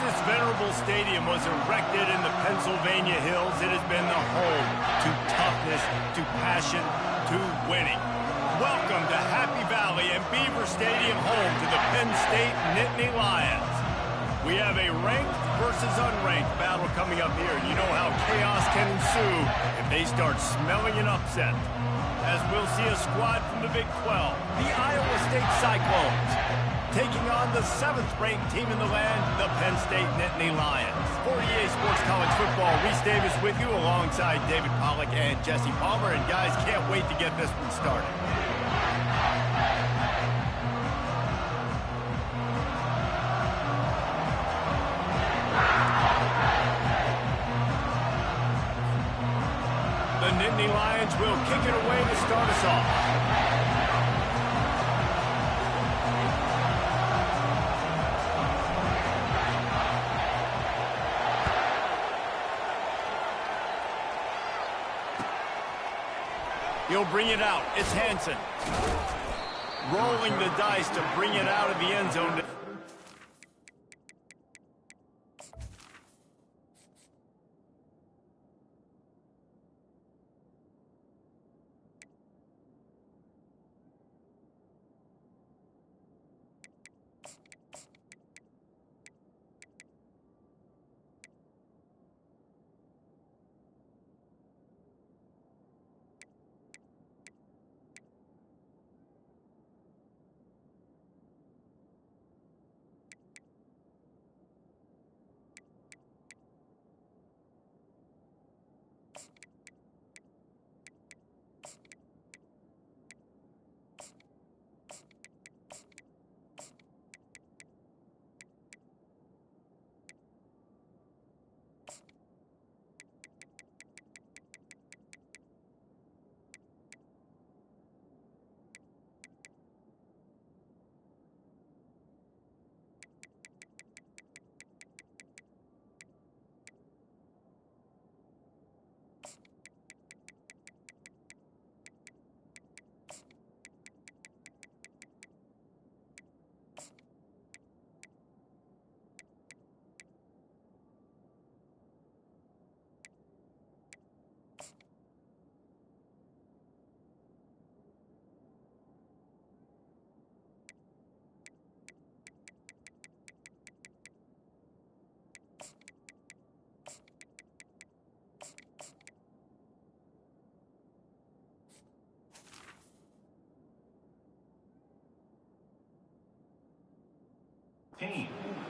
this venerable stadium was erected in the Pennsylvania hills, it has been the home to toughness, to passion, to winning. Welcome to Happy Valley and Beaver Stadium, home to the Penn State Nittany Lions. We have a ranked versus unranked battle coming up here. You know how chaos can ensue if they start smelling an upset. As we'll see a squad from the Big 12, the Iowa State Cyclones, taking on the 7th-ranked team in the land, the Penn State Nittany Lions. For EA Sports College Football, Reese Davis with you alongside David Pollack and Jesse Palmer. And guys, can't wait to get this one started. The Nittany Lions will kick it away to start us off. He'll bring it out. It's Hansen. Rolling the dice to bring it out of the end zone.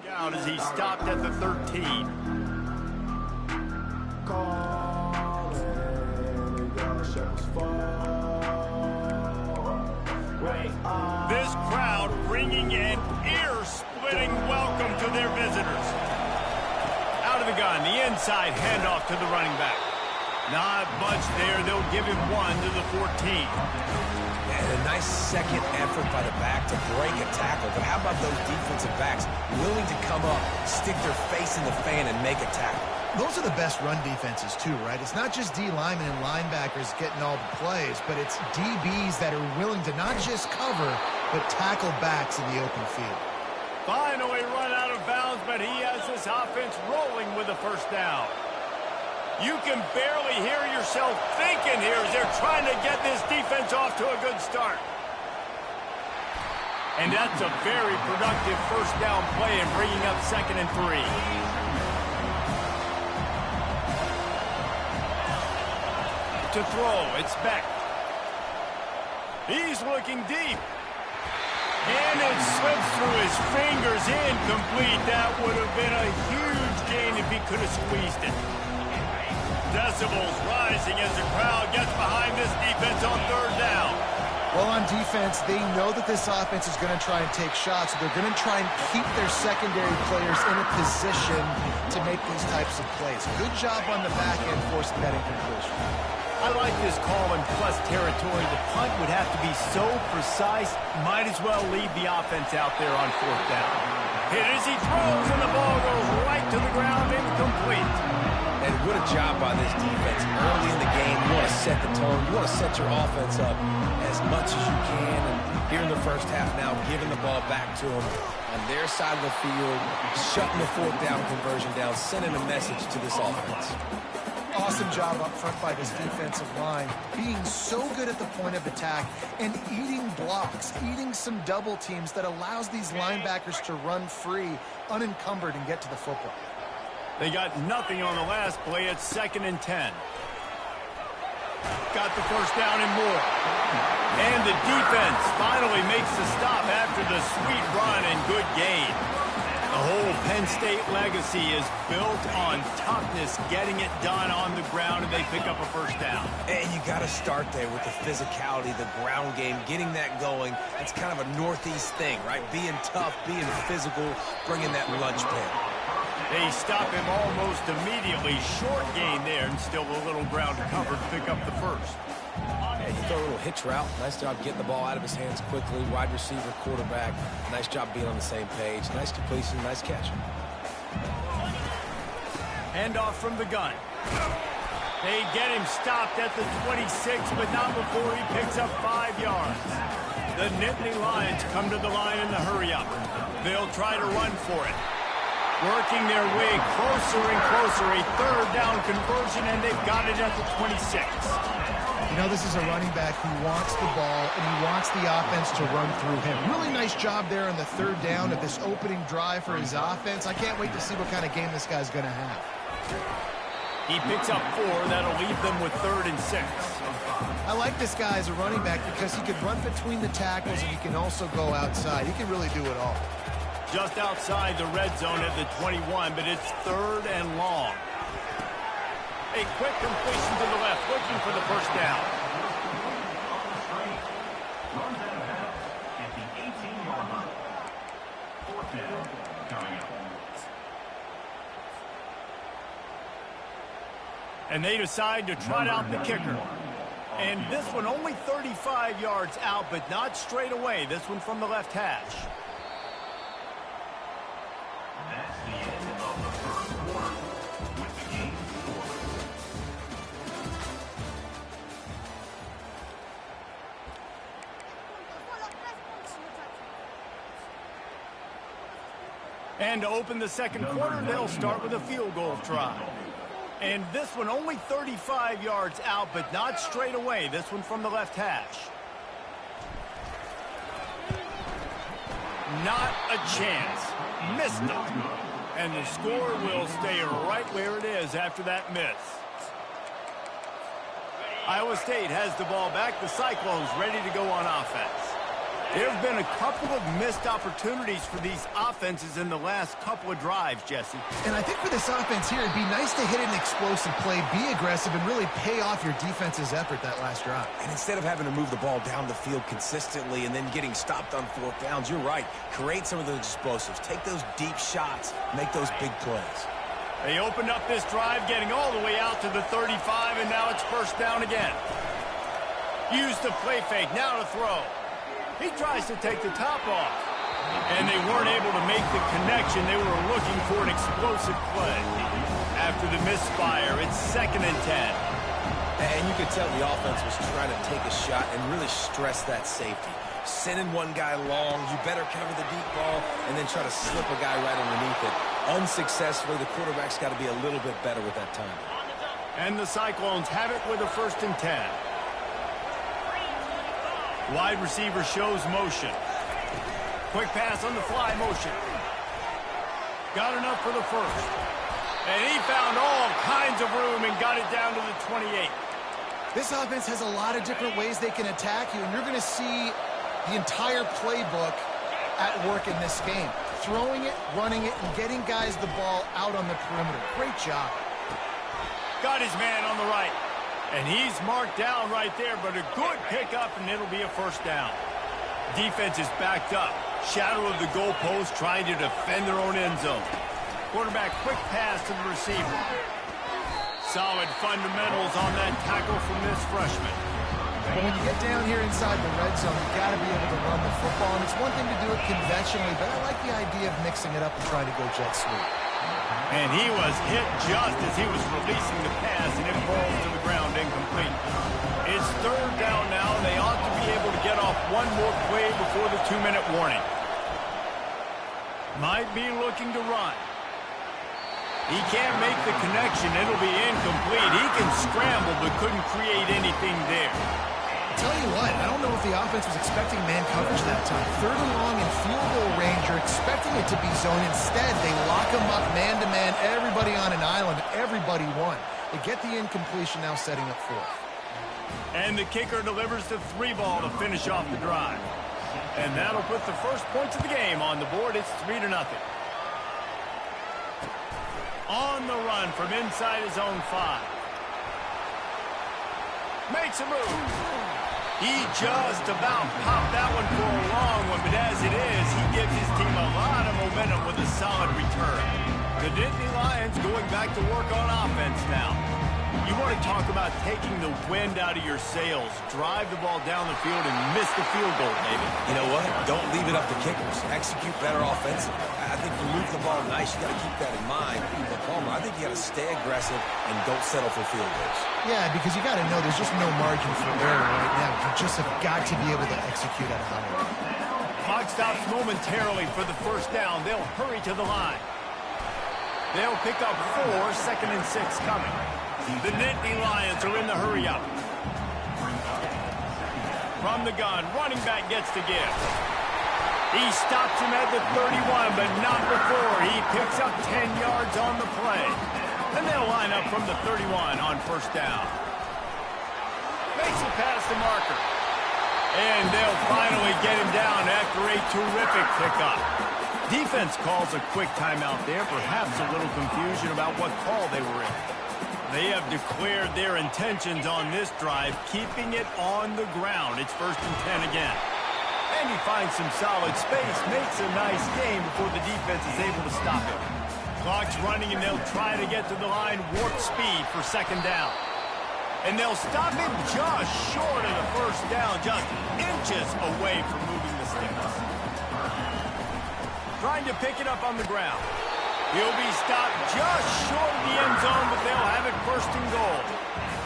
Out as he stopped at the 13. This crowd bringing an ear-splitting welcome to their visitors. Out of the gun, the inside handoff to the running back. Not much there. They'll give him one to the 14. And a nice second effort by the back to break a tackle. But how about those defensive backs willing to come up, stick their face in the fan, and make a tackle? Those are the best run defenses, too, right? It's not just D linemen and linebackers getting all the plays, but it's DBs that are willing to not just cover, but tackle backs in the open field. Finally run out of bounds, but he has this offense rolling with a first down. You can barely hear yourself thinking here as they're trying to get this defense off to a good start. And that's a very productive first down play and bringing up 2nd and 3. To throw, it's Beck. He's looking deep. And it slips through his fingers, incomplete. That would have been a huge gain if he could have squeezed it. Decibels rising as the crowd gets behind this defense on 3rd down. Well, on defense, they know that this offense is going to try and take shots, so they're going to try and keep their secondary players in a position to make these types of plays. Good job on the back end forcing that incompletion. I like this call in plus territory. The punt would have to be so precise, might as well leave the offense out there on 4th down. Hit as he throws, and the ball goes right to the ground, incomplete. And what a job by this defense. Early in the game, you want to set the tone. You want to set your offense up as much as you can. And here in the first half now, giving the ball back to them on their side of the field, shutting the fourth down conversion down, sending a message to this offense. Awesome job up front by this defensive line, being so good at the point of attack and eating blocks, eating some double teams that allows these linebackers to run free, unencumbered, and get to the football. They got nothing on the last play. It's 2nd and 10. Got the first down and more. And the defense finally makes the stop after the sweet run and good gain. The whole Penn State legacy is built on toughness, getting it done on the ground, and they pick up a first down. And you got to start there with the physicality, the ground game, getting that going. That's kind of a Northeast thing, right? Being tough, being physical, bringing that lunch pail. They stop him almost immediately. Short gain there, and still a little ground covered to pick up the first. And you throw a little hitch route. Nice job getting the ball out of his hands quickly. Wide receiver, quarterback. Nice job being on the same page. Nice completion, nice catch. Handoff from the gun. They get him stopped at the 26, but not before he picks up 5 yards. The Nittany Lions come to the line in the hurry-up. They'll try to run for it. Working their way closer and closer. A 3rd down conversion, and they've got it at the 26. You know, this is a running back who wants the ball, and he wants the offense to run through him. Really nice job there on the 3rd down of this opening drive for his offense. I can't wait to see what kind of game this guy's going to have. He picks up 4. That'll leave them with 3rd and 6. I like this guy as a running back because he can run between the tackles, and he can also go outside. He can really do it all. Just outside the red zone at the 21, but it's 3rd and long. A quick completion to the left, looking for the first down. And they decide to trot out the kicker. And this one only 35 yards out, but not straight away. This one from the left hash. That's the end of the first quarter with the game score. And to open the second quarter, they'll start with a field goal try. And this one only 35 yards out, but not straight away. This one from the left hash. Not a chance. Missed it. And the score will stay right where it is after that miss. Iowa State has the ball back. The Cyclones ready to go on offense. There have been a couple of missed opportunities for these offenses in the last couple of drives, Jesse. And I think for this offense here, it'd be nice to hit an explosive play, be aggressive, and really pay off your defense's effort that last drive. And instead of having to move the ball down the field consistently and then getting stopped on 4th downs, you're right. Create some of those explosives. Take those deep shots. Make those big plays. They opened up this drive, getting all the way out to the 35, and now it's first down again. Use the play fake, now to throw. He tries to take the top off. And they weren't able to make the connection. They were looking for an explosive play. After the misfire, it's 2nd and 10. And you could tell the offense was trying to take a shot and really stress that safety. Sending one guy long, you better cover the deep ball, and then try to slip a guy right underneath it. Unsuccessfully, the quarterback's got to be a little bit better with that time. And the Cyclones have it with a 1st and 10. Wide receiver shows motion. Quick pass on the fly motion. Got enough for the first. And he found all kinds of room and got it down to the 28. This offense has a lot of different ways they can attack you, and you're going to see the entire playbook at work in this game. Throwing it, running it, and getting guys the ball out on the perimeter. Great job. Got his man on the right. And he's marked down right there, but a good pickup, and it'll be a first down. Defense is backed up. Shadow of the goalpost, trying to defend their own end zone. Quarterback, quick pass to the receiver. Solid fundamentals on that tackle from this freshman. But when you get down here inside the red zone, you got to be able to run the football. And it's one thing to do it conventionally, but I like the idea of mixing it up and trying to go jet sweep. And he was hit just as he was releasing the pass, and it falls to the ground incomplete. It's third down now, and they ought to be able to get off one more play before the 2-minute warning. Might be looking to run. He can't make the connection. It'll be incomplete. He can scramble, but couldn't create anything there. Tell you what, I don't know if the offense was expecting man coverage that time. Third and long in field goal range, you're expecting it to be zone. Instead, they lock him up man-to-man, everybody on an island, everybody won. They get the incompletion, now setting up fourth. And the kicker delivers the 3-ball to finish off the drive. And that'll put the first points of the game on the board. It's 3-0. On the run from inside his own 5. Makes a move. He just about popped that one for a long one, but as it is, he gives his team a lot of momentum with a solid return. The Nittany Lions going back to work on offense now. You want to talk about taking the wind out of your sails. Drive the ball down the field and miss the field goal, David. You know what? Don't leave it up to kickers. Execute better offensively. I think you move the ball nice. You got to keep that in mind. But Palmer, I think you got to stay aggressive and don't settle for field goals. Yeah, because you got to know there's just no margin for error right now. You just have got to be able to execute at a high level. Clock stops momentarily for the first down. They'll hurry to the line. They'll pick up 4, 2nd and 6 coming. The Nittany Lions are in the hurry-up. From the gun, running back gets the give. He stops him at the 31, but not before. He picks up 10 yards on the play. And they'll line up from the 31 on first down. Makes it past the marker. And they'll finally get him down after a terrific pickup. Defense calls a quick timeout there, perhaps a little confusion about what call they were in. They have declared their intentions on this drive, keeping it on the ground. It's 1st and 10 again. And he finds some solid space, makes a nice game before the defense is able to stop him. Clock's running, and they'll try to get to the line, warp speed for 2nd down. And they'll stop him just short of the first down, just inches away from moving the sticks. Trying to pick it up on the ground. He'll be stopped just short of the end zone, but they'll have it 1st and goal.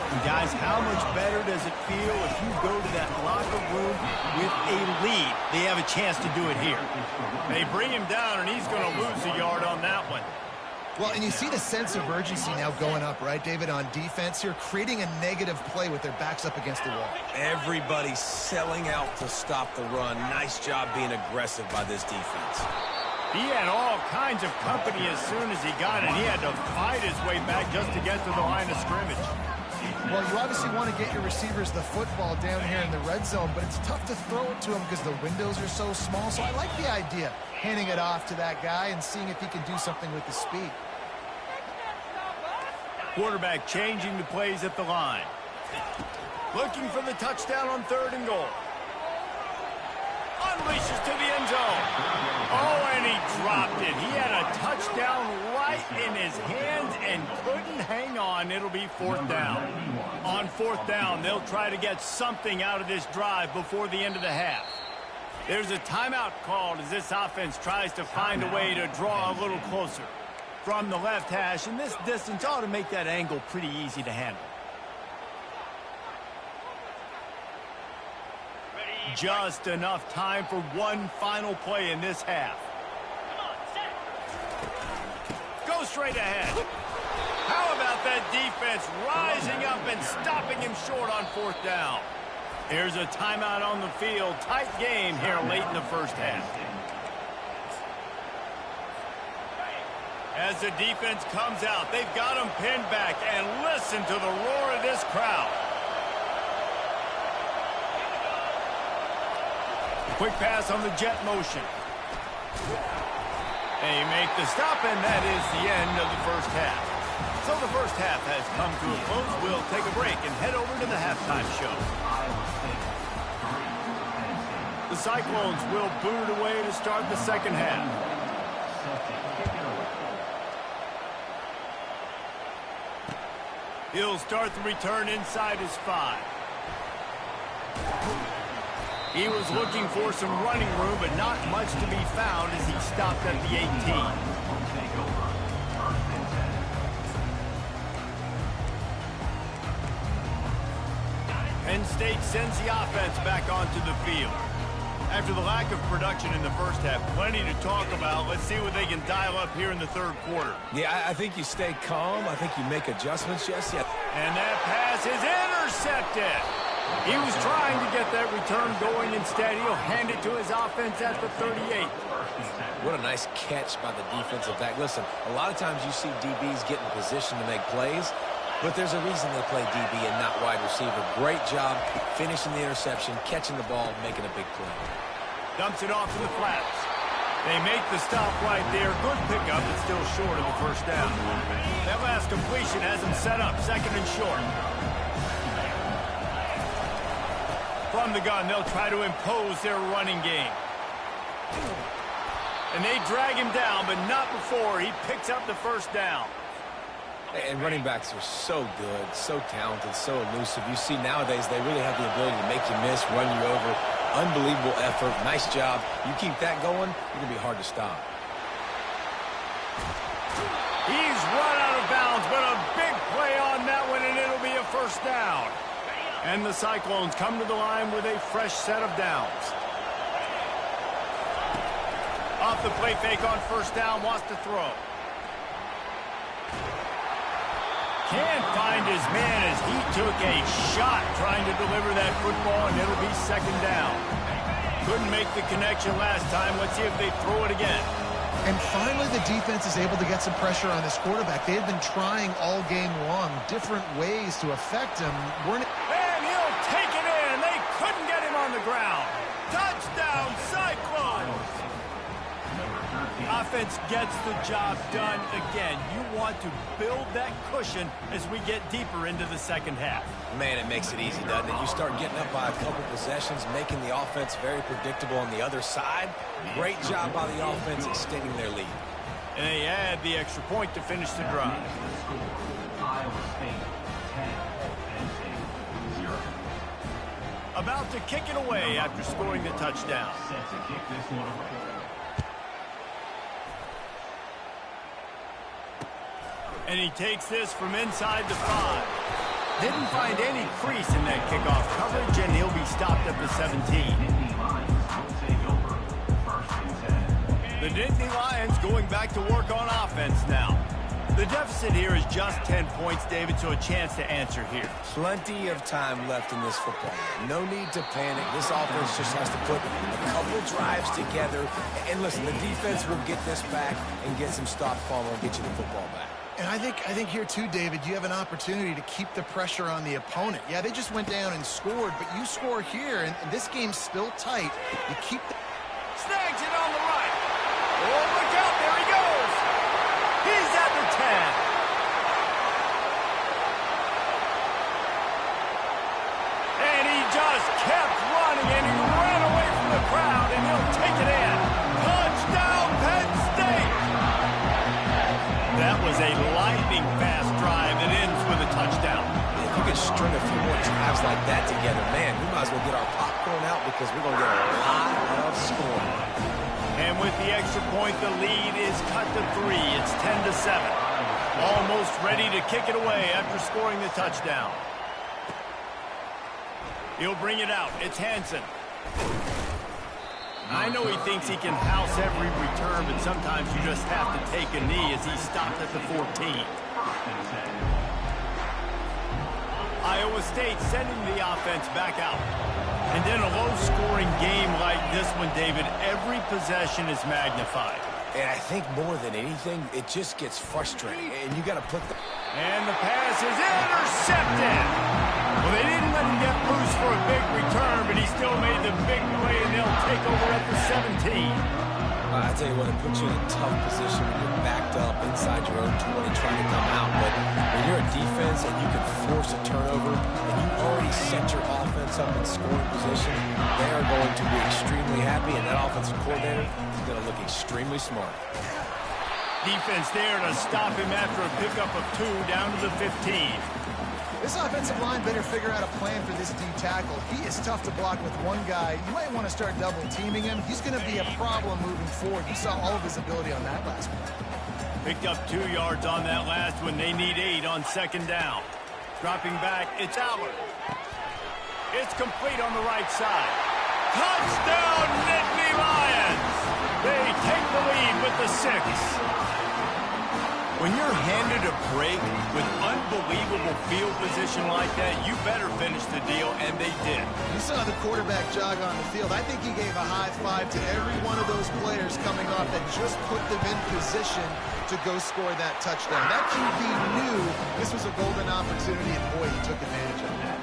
And guys, how much better does it feel if you go to that locker room with a lead? They have a chance to do it here. They bring him down, and he's going to lose a yard on that one. Well, and you see the sense of urgency now going up, right, David, on defense here, creating a negative play with their backs up against the wall. Everybody's selling out to stop the run. Nice job being aggressive by this defense. He had all kinds of company as soon as he got it. He had to fight his way back just to get to the line of scrimmage. Well, you obviously want to get your receivers the football down here in the red zone, but it's tough to throw it to them because the windows are so small. So I like the idea, handing it off to that guy and seeing if he can do something with the speed. Quarterback changing the plays at the line. Looking for the touchdown on 3rd and goal. Unleashes to the end zone. Oh, and he dropped it. He had a touchdown right in his hands and couldn't hang on. It'll be 4th down. On 4th down, they'll try to get something out of this drive before the end of the half. There's a timeout called as this offense tries to find a way to draw a little closer. From the left hash, and this distance ought to make that angle pretty easy to handle. Just enough time for one final play in this half. Go straight ahead. How about that defense rising up and stopping him short on 4th down? Here's a timeout on the field. Tight game here late in the first half. As the defense comes out, they've got him pinned back, and listen to the roar of this crowd. Quick pass on the jet motion. They make the stop, and that is the end of the first half. So the first half has come to a close. We'll take a break and head over to the halftime show. The Cyclones will boot it away to start the second half. He'll start the return inside his 5. He was looking for some running room, but not much to be found as he stopped at the 18. Penn State sends the offense back onto the field. After the lack of production in the first half, plenty to talk about. Let's see what they can dial up here in the third quarter. Yeah, I think you stay calm. I think you make adjustments, yes. And that pass is intercepted. He was trying to get that return going. Instead, he'll hand it to his offense at the 38. What a nice catch by the defensive back. Listen, a lot of times you see DBs get in position to make plays, but there's a reason they play DB and not wide receiver. Great job finishing the interception, catching the ball, making a big play. Dumps it off to the flats. They make the stop right there. Good pickup, but still short of the first down. That last completion has them set up, second and short. From the gun, they'll try to impose their running game. And they drag him down, but not before he picks up the first down. And running backs are so good, so talented, so elusive. You see nowadays they really have the ability to make you miss, run you over. Unbelievable effort. Nice job. You keep that going, you're going to be hard to stop. He's run out of bounds, but a big play on that one, and it'll be a first down. And the Cyclones come to the line with a fresh set of downs. Off the play fake on first down, wants to throw. Can't find his man as he took a shot trying to deliver that football, and it'll be second down. Couldn't make the connection last time. Let's see if they throw it again. And finally, the defense is able to get some pressure on this quarterback. They had been trying all game long, different ways to affect him. And he'll take it in. They couldn't get him on the ground. Touchdown, Cyclones! Offense gets the job done again. You want to build that cushion as we get deeper into the second half. Man, it makes it easy, doesn't it? You start getting up by a couple possessions, making the offense very predictable on the other side. Great job by the offense extending their lead. And they add the extra point to finish the drive. Iowa State 10, Penn State 0. About to kick it away after scoring the touchdown. Set to kick this one away. And he takes this from inside the 5. Didn't find any crease in that kickoff coverage, and he'll be stopped at the 17. The Nittany Lions going back to work on offense now. The deficit here is just 10 points, David, so a chance to answer here. Plenty of time left in this football game. No need to panic. This offense just has to put a couple drives together. And listen, the defense will get this back and get some stop fumble and get you the football back. And I think here too, David, you have an opportunity to keep the pressure on the opponent. Yeah, they just went down and scored, but you score here, and this game's still tight. You keep the... Snags it on the right. Oh, look out, there he goes. He's at the 10. And he just kept running, and he ran away from the crowd, and he'll take it in. Touchdown, Penn State. That was a lightning-fast drive that ends with a touchdown. If you could string a few more drives like that together, man, we might as well get our popcorn out because we're going to get a lot of scoring. And with the extra point, the lead is cut to 3. It's 10-7. Almost ready to kick it away after scoring the touchdown. He'll bring it out. It's Hansen. I know he thinks he can house every return, but sometimes you just have to take a knee as he stopped at the 14. Iowa State sending the offense back out. And in a low-scoring game like this one, David, every possession is magnified. And I think more than anything, it just gets frustrating. And you got to put the... And the pass is intercepted. Well, they didn't let him get loose for a big return, but he still made the big play, and they'll take over at the 17. I tell you what, it puts you in a tough position when you're backed up inside your own 20 trying to come out. But when you're a defense and you can force a turnover and you already set your offense up in scoring position, they are going to be extremely happy, and that offensive coordinator is going to look extremely smart. Defense there to stop him after a pickup of 2 down to the 15. This offensive line better figure out a plan for this D tackle. He is tough to block with one guy. You might want to start double teaming him. He's going to be a problem moving forward. You saw all of his ability on that last one. Picked up 2 yards on that last one. They need 8 on second down. Dropping back, it's Allard. It's complete on the right side. Touchdown, Nittany Lions! They take the lead with the 6. When you're handed a break with unbelievable field position like that, you better finish the deal, and they did. You saw the quarterback jog on the field. I think he gave a high five to every one of those players coming off that just put them in position to go score that touchdown. That QB knew this was a golden opportunity, and boy, he took advantage of that.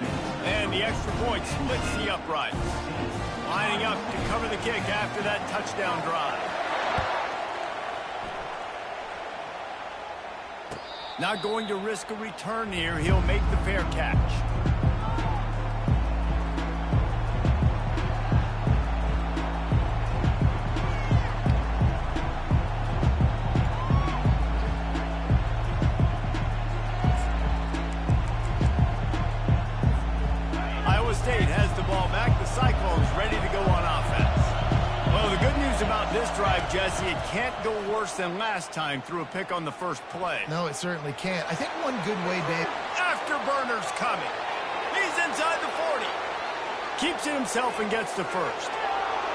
And the extra point splits the upright. Lining up to cover the kick after that touchdown drive. Not going to risk a return here. He'll make the fair catch. Iowa State has the ball back. The Cyclones ready to go on offense. Well, the good news about this drive, Jesse, it can't go worse than last time through a pick on the first play. No, it certainly can't. I think one good way, Dave. Afterburner's coming. He's inside the 40. Keeps it himself and gets to first.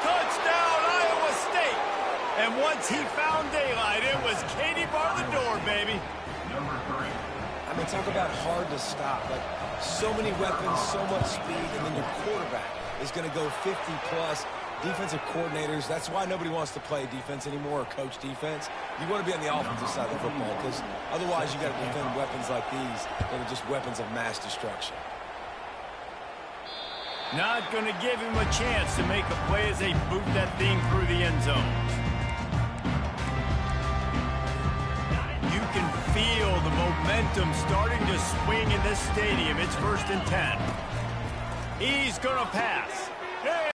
Touchdown, Iowa State. And once he found daylight, it was Katie bar the door, baby. Number 3. I mean, talk about hard to stop. Like, so many weapons, so much speed, and then your quarterback is going to go 50-plus. Defensive coordinators, that's why nobody wants to play defense anymore or coach defense. You want to be on the offensive side of the football because otherwise you got to defend weapons like these that are just weapons of mass destruction. Not going to give him a chance to make a play as they boot that thing through the end zone. You can feel the momentum starting to swing in this stadium. It's 1st and 10. He's going to pass. Hey!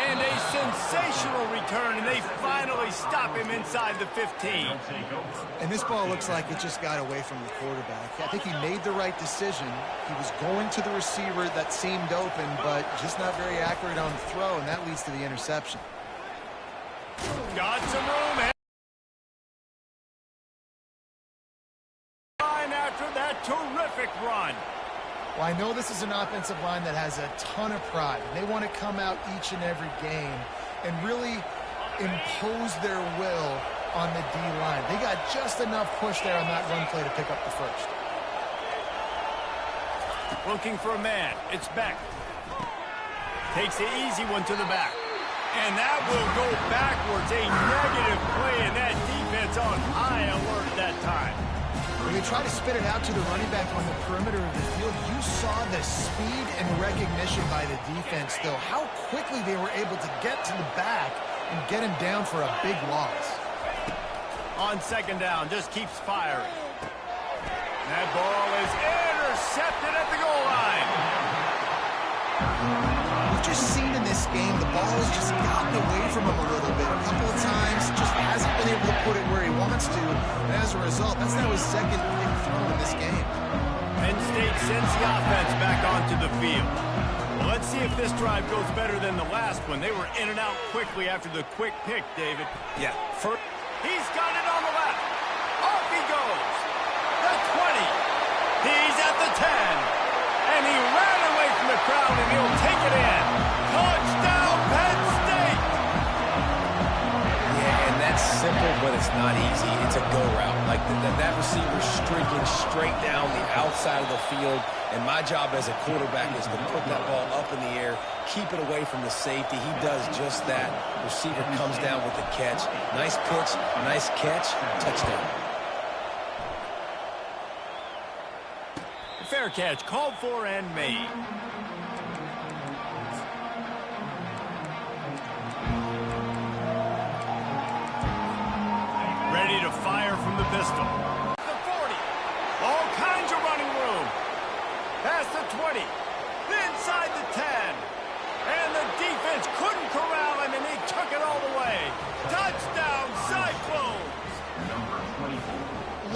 And a sensational return, and they finally stop him inside the 15. And this ball looks like it just got away from the quarterback. I think he made the right decision. He was going to the receiver that seemed open, but just not very accurate on the throw, and that leads to the interception. Got some room. After that terrific run. Well, I know this is an offensive line that has a ton of pride. They want to come out each and every game and really impose their will on the D-line. They got just enough push there on that run play to pick up the first. Looking for a man. It's Beck. Takes the easy one to the back. And that will go backwards. A negative play, and that defense on high alert that time. When they try to spit it out to the running back on the perimeter of the field, you saw the speed and recognition by the defense, though. How quickly they were able to get to the back and get him down for a big loss. On second down, just keeps firing. That ball is intercepted at the goal line. We've just seen in this game, the ball has just gotten away from him a little bit. A couple of times, just hasn't been able to put it where he wants to. And as a result, that's now his second big throw in this game. Penn State sends the offense back onto the field. Well, let's see if this drive goes better than the last one. They were in and out quickly after the quick pick, David. Yeah. He's got it on the left. Off he goes. The 20. He's at the 10. And he ran away from the crowd, and he'll take it in. Touchdown, Penn State! Yeah, and that's simple, but it's not easy. It's a go route. Like that receiver streaking straight down the outside of the field, and my job as a quarterback is to put that ball up in the air, keep it away from the safety. He does just that. Receiver comes down with the catch. Nice pitch, nice catch, touchdown. Fair catch, called for and made. Ready to fire from the pistol. The 40. All kinds of running room. Past the 20. Inside the 10. And the defense couldn't corral him, and he took it all the way. Touchdown, Cyclones! Number 24.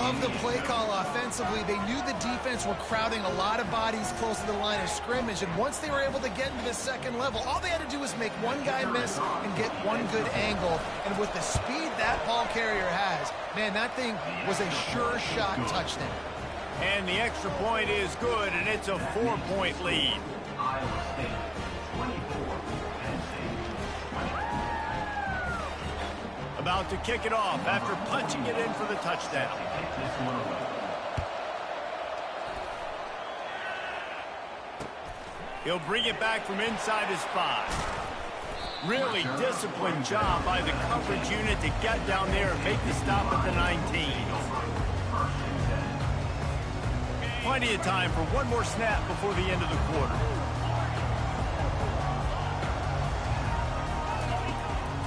love the play call offensively. They knew the defense were crowding a lot of bodies close to the line of scrimmage, and once they were able to get into the second level, all they had to do was make one guy miss and get one good angle. And with the speed that ball carrier has, man, that thing was a sure shot touchdown. And the extra point is good, and it's a 4-point lead. Iowa State 24, Penn State 20. About to kick it off after punching it in for the touchdown. Take this one away. He'll bring it back from inside his 5. Really disciplined job by the coverage unit to get down there and make the stop at the 19. Plenty of time for one more snap before the end of the quarter.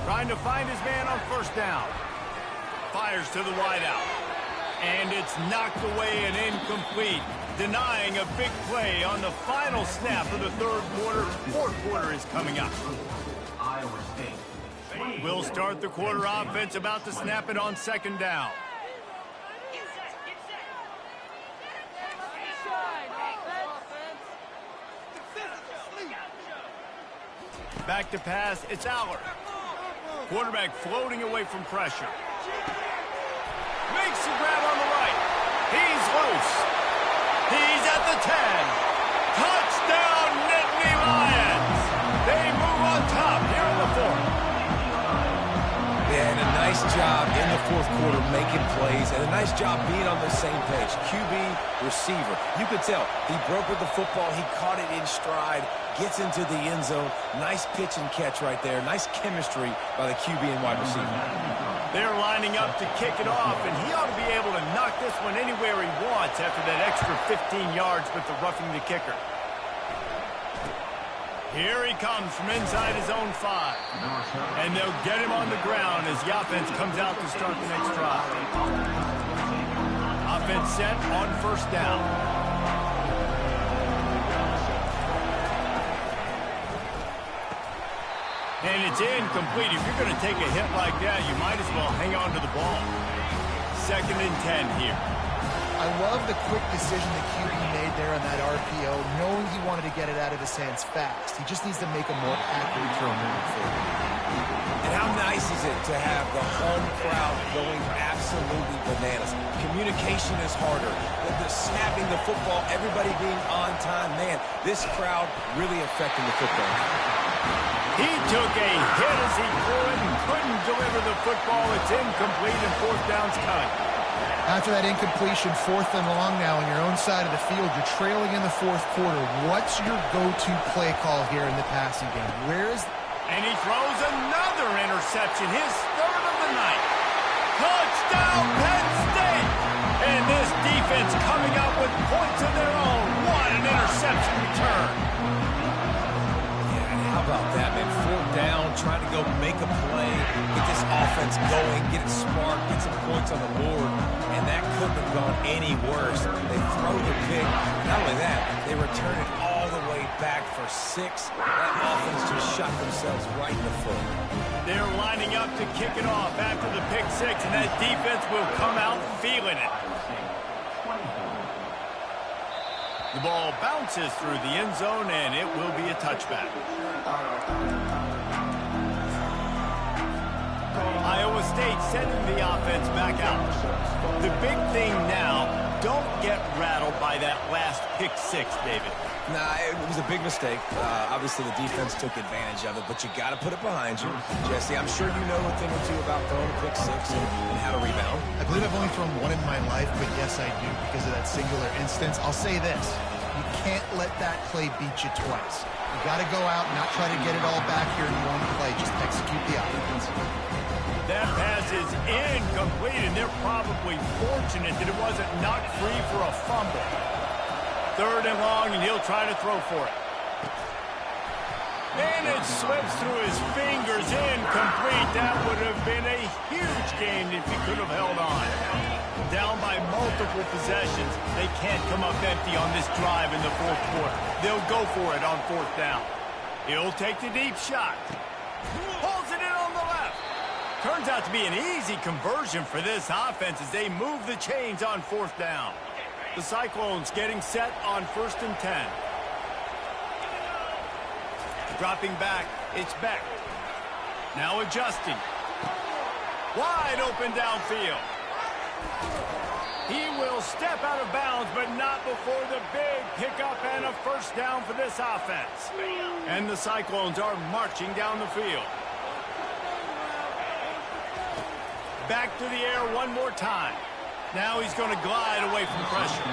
Trying to find his man on first down. Fires to the wideout. And it's knocked away and incomplete, denying a big play on the final snap of the third quarter. Fourth quarter is coming up. Iowa State. We'll start the quarter offense, about to snap it on second down. Back to pass, it's Aller. Quarterback floating away from pressure. Makes the grab on the right. He's loose. He's at the 10. Touchdown, Nittany Lions. They move on top here in the fourth. Yeah, and a nice job in the fourth quarter making plays, and a nice job being on the same page. QB, receiver. You could tell he broke with the football. He caught it in stride, gets into the end zone. Nice pitch and catch right there. Nice chemistry by the QB and wide receiver. They're lining up to kick it off, and he ought to be able to knock this one anywhere he wants after that extra 15 yards with the roughing the kicker. Here he comes from inside his own 5. And they'll get him on the ground as the offense comes out to start the next drive. Offense set on first down. And it's incomplete. If you're going to take a hit like that, you might as well hang on to the ball. 2nd and 10 here. I love the quick decision the QB made there on that RPO, knowing he wanted to get it out of his hands fast. He just needs to make a more accurate throw moving forward. And how nice is it to have the home crowd going absolutely bananas? Communication is harder. The snapping the football, everybody being on time. Man, this crowd really affecting the football. He took a hit as he threw it and couldn't deliver the football. It's incomplete and fourth down's cut. After that incompletion, 4th and long now on your own side of the field, you're trailing in the fourth quarter. What's your go-to play call here in the passing game? And he throws another interception, his 3rd of the night. Touchdown, Penn State! And this defense coming up with points of their own. What an interception return. How about that, man? 4th down, trying to go make a play, get this offense going, get it sparked, get some points on the board, and that couldn't have gone any worse. They throw the pick. Not only that, they return it all the way back for 6. That offense just shot themselves right in the foot. They're lining up to kick it off after the pick 6, and that defense will come out feeling it. The ball bounces through the end zone, and it will be a touchback. Iowa State sending the offense back out. The big thing now, don't get rattled by that last pick 6, David. Nah, it was a big mistake. Obviously, the defense took advantage of it, but you got to put it behind you. Jesse, I'm sure you know a thing or two about throwing a pick 6 and how to rebound. I believe I've only thrown one in my life, but yes, I do because of that singular instance. I'll say this. You can't let that play beat you twice. You got to go out and not try to get it all back here in one play. Just execute the offense. That pass is incomplete, and they're probably fortunate that it wasn't knocked free for a fumble. 3rd and long, and he'll try to throw for it. And it slips through his fingers, incomplete. That would have been a huge gain if he could have held on. Down by multiple possessions, they can't come up empty on this drive in the fourth quarter. They'll go for it on 4th down. He'll take the deep shot. Pulls it in on the left. Turns out to be an easy conversion for this offense as they move the chains on 4th down. The Cyclones getting set on 1st and 10. Dropping back, it's Beck. Now adjusting. Wide open downfield. He will step out of bounds, but not before the big pickup and a 1st down for this offense. And the Cyclones are marching down the field. Back to the air one more time. Now he's going to glide away from pressure.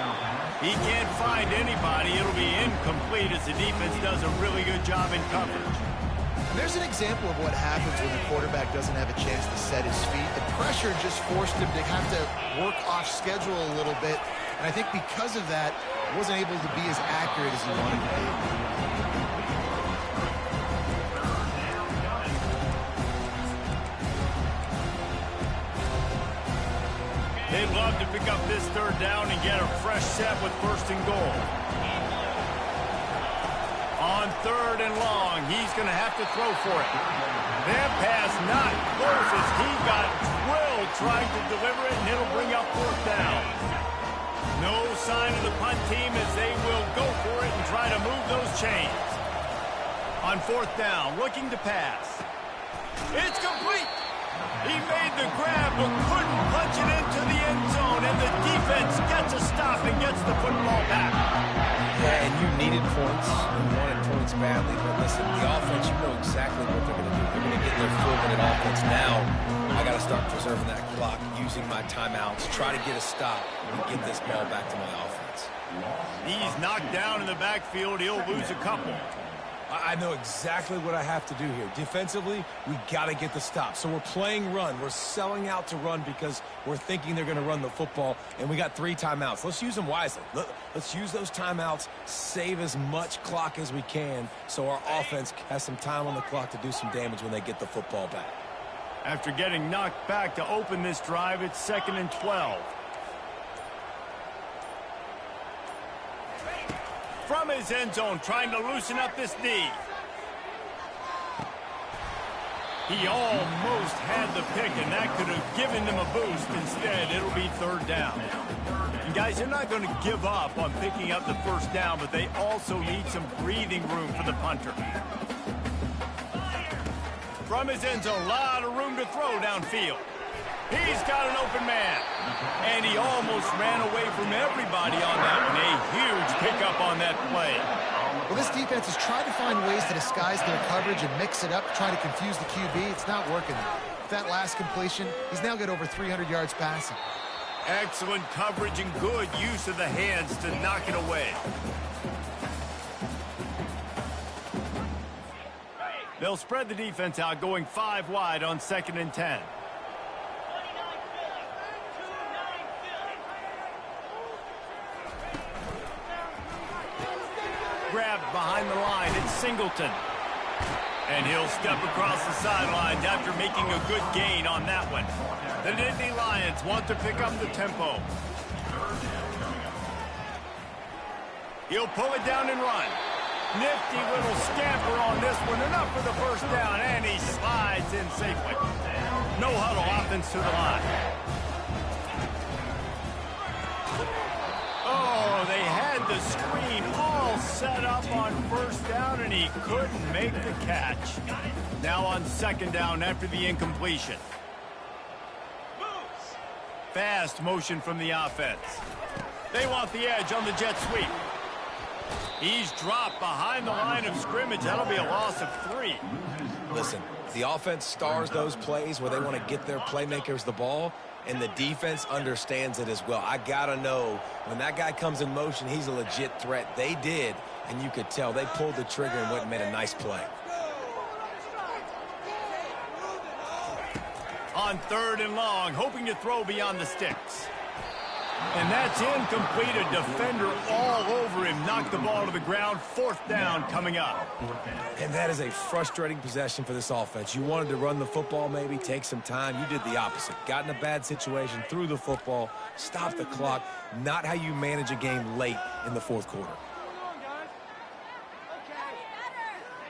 He can't find anybody. It'll be incomplete as the defense does a really good job in coverage. There's an example of what happens when the quarterback doesn't have a chance to set his feet. The pressure just forced him to have to work off schedule a little bit. And I think because of that, he wasn't able to be as accurate as he wanted to be. They'd love to pick up this 3rd down and get a fresh set with 1st and goal. On 3rd and long, he's going to have to throw for it. That pass not close as he got drilled trying to deliver it, and it'll bring up 4th down. No sign of the punt team as they will go for it and try to move those chains. On 4th down, looking to pass. It's complete. He made the grab but couldn't punch it into the end zone, and the defense gets a stop and gets the football back. Yeah, and you needed points. You wanted points badly. But listen, the offense, you know exactly what they're going to do. They're going to get their 4-minute offense now. I got to start preserving that clock, using my timeouts, try to get a stop, and get this ball back to my offense. He's knocked down in the backfield. He'll lose a couple. I know exactly what I have to do here. Defensively, we got to get the stop. So we're playing run. We're selling out to run because we're thinking they're going to run the football, and we got 3 timeouts. Let's use them wisely. Let's use those timeouts, save as much clock as we can so our offense has some time on the clock to do some damage when they get the football back. After getting knocked back to open this drive, it's 2nd and 12. From his end zone, trying to loosen up this D. He almost had the pick, and that could have given them a boost. Instead, it'll be 3rd down. And guys, they're not going to give up on picking up the 1st down, but they also need some breathing room for the punter. From his end zone, a lot of room to throw downfield. He's got an open man. And he almost ran away from everybody on that one. A huge pickup on that play. Well, this defense has tried to find ways to disguise their coverage and mix it up, try to confuse the QB. It's not working. With that last completion, he's now got over 300 yards passing. Excellent coverage and good use of the hands to knock it away. They'll spread the defense out, going 5 wide on 2nd and 10. Grabbed behind the line, it's Singleton. And he'll step across the sidelines after making a good gain on that one. The Nittany Lions want to pick up the tempo. He'll pull it down and run. Nifty little scamper on this one, enough for the 1st down, and he slides in safely. No huddle, offense to the line. Oh, they had the screen all set up on 1st down, and he couldn't make the catch. Now on 2nd down after the incompletion. Fast motion from the offense. They want the edge on the jet sweep. He's dropped behind the line of scrimmage. That'll be a loss of 3. Listen, the offense stars those plays where they want to get their playmakers the ball, and the defense understands it as well. I got to know when that guy comes in motion, he's a legit threat. They did, and you could tell they pulled the trigger and went and made a nice play. On 3rd and long, hoping to throw beyond the sticks. And that's incomplete. A defender all over him. Knocked the ball to the ground. 4th down coming up. And that is a frustrating possession for this offense. You wanted to run the football, maybe take some time. You did the opposite. Got in a bad situation, threw the football, stopped the clock. Not how you manage a game late in the 4th quarter.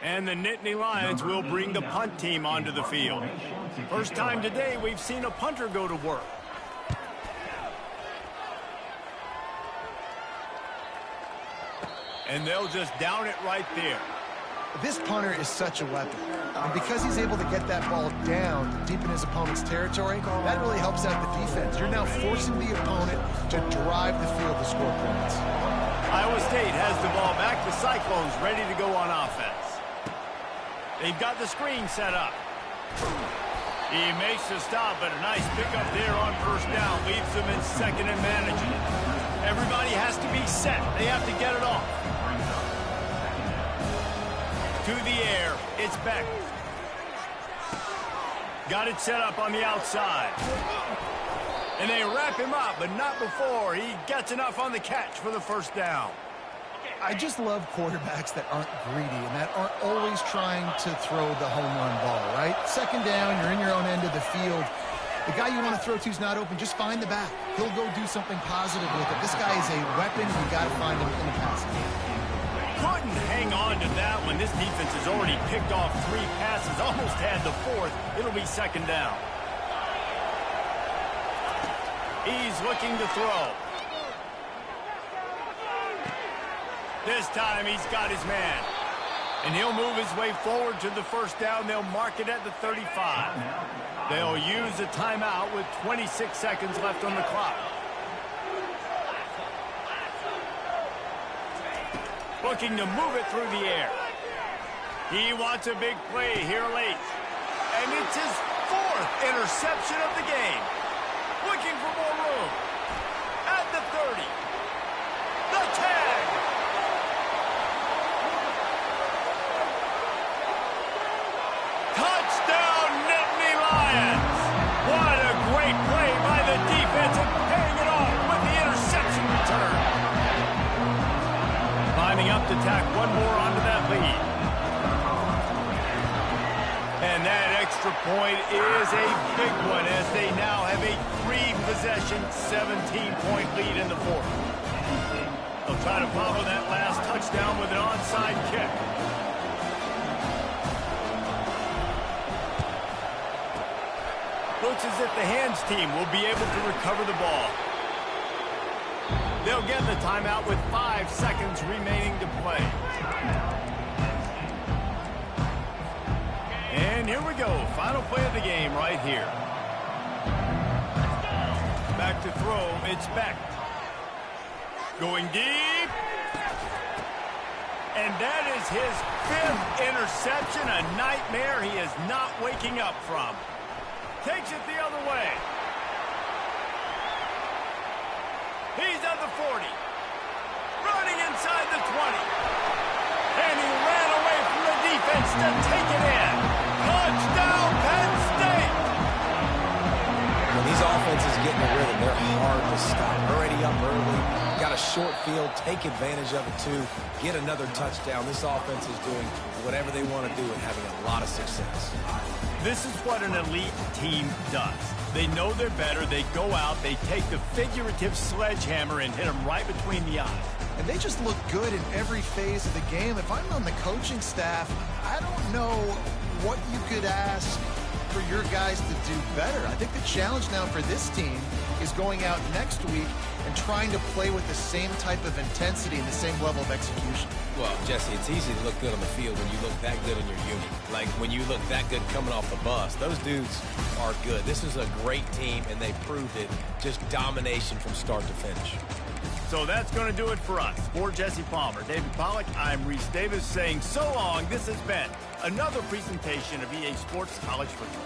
And the Nittany Lions will bring the punt team onto the field. First time today we've seen a punter go to work. And they'll just down it right there. This punter is such a weapon. And because he's able to get that ball down deep in his opponent's territory, that really helps out the defense. You're now forcing the opponent to drive the field to score points. Iowa State has the ball back. The Cyclones ready to go on offense. They've got the screen set up. He makes the stop, but a nice pickup there on first down. Leaves them in second and manageable. Everybody has to be set. They have to get it off. To the air. It's Beck. Got it set up on the outside. And they wrap him up, but not before he gets enough on the catch for the first down. I just love quarterbacks that aren't greedy and that aren't always trying to throw the home run ball, right? Second down, you're in your own end of the field. The guy you want to throw to is not open. Just find the back. He'll go do something positive with it. This guy is a weapon. You got to find him in the passing game. Couldn't hang on to that when this defense has already picked off 3 passes, almost had the 4th. It'll be second down. He's looking to throw. This time he's got his man. And he'll move his way forward to the first down. They'll mark it at the 35. They'll use a timeout with 26 seconds left on the clock. Looking to move it through the air. He wants a big play here late. And it's his 4th interception of the game. Looking for more room. At the 30. The tag. Touchdown, Nittany Lions. What a great play by the defense and paying it off with the interception return. Climbing up to tack one more onto that lead. And that extra point is a big one as they now have a 3-possession, 17-point lead in the 4th. They'll try to follow that last touchdown with an onside kick. Looks as if the hands team will be able to recover the ball. They'll get the timeout with 5 seconds remaining to play. And here we go. Final play of the game right here. Back to throw. It's Beck. Going deep. And that is his 5th interception. A nightmare he is not waking up from. Takes it the other way. He's at the 40. Running inside the 20. And he ran away from the defense to take it in. Touchdown, Penn State! When these offenses get in the rhythm, they're hard to stop. Already up early. Got a short field. Take advantage of it, too. Get another touchdown. This offense is doing whatever they want to do and having a lot of success. This is what an elite team does. They know they're better. They go out. They take the figurative sledgehammer and hit them right between the eyes. And they just look good in every phase of the game. If I'm on the coaching staff, I don't know what you could ask for your guys to do better. I think the challenge now for this team is going out next week and trying to play with the same type of intensity and the same level of execution. Well, Jesse, it's easy to look good on the field when you look that good in your unit. Like when you look that good coming off the bus. Those dudes are good. This is a great team, and they proved it. Just domination from start to finish. So that's going to do it for us. For Jesse Palmer, David Pollack, I'm Reese Davis saying so long. This has been another presentation of EA Sports College Football.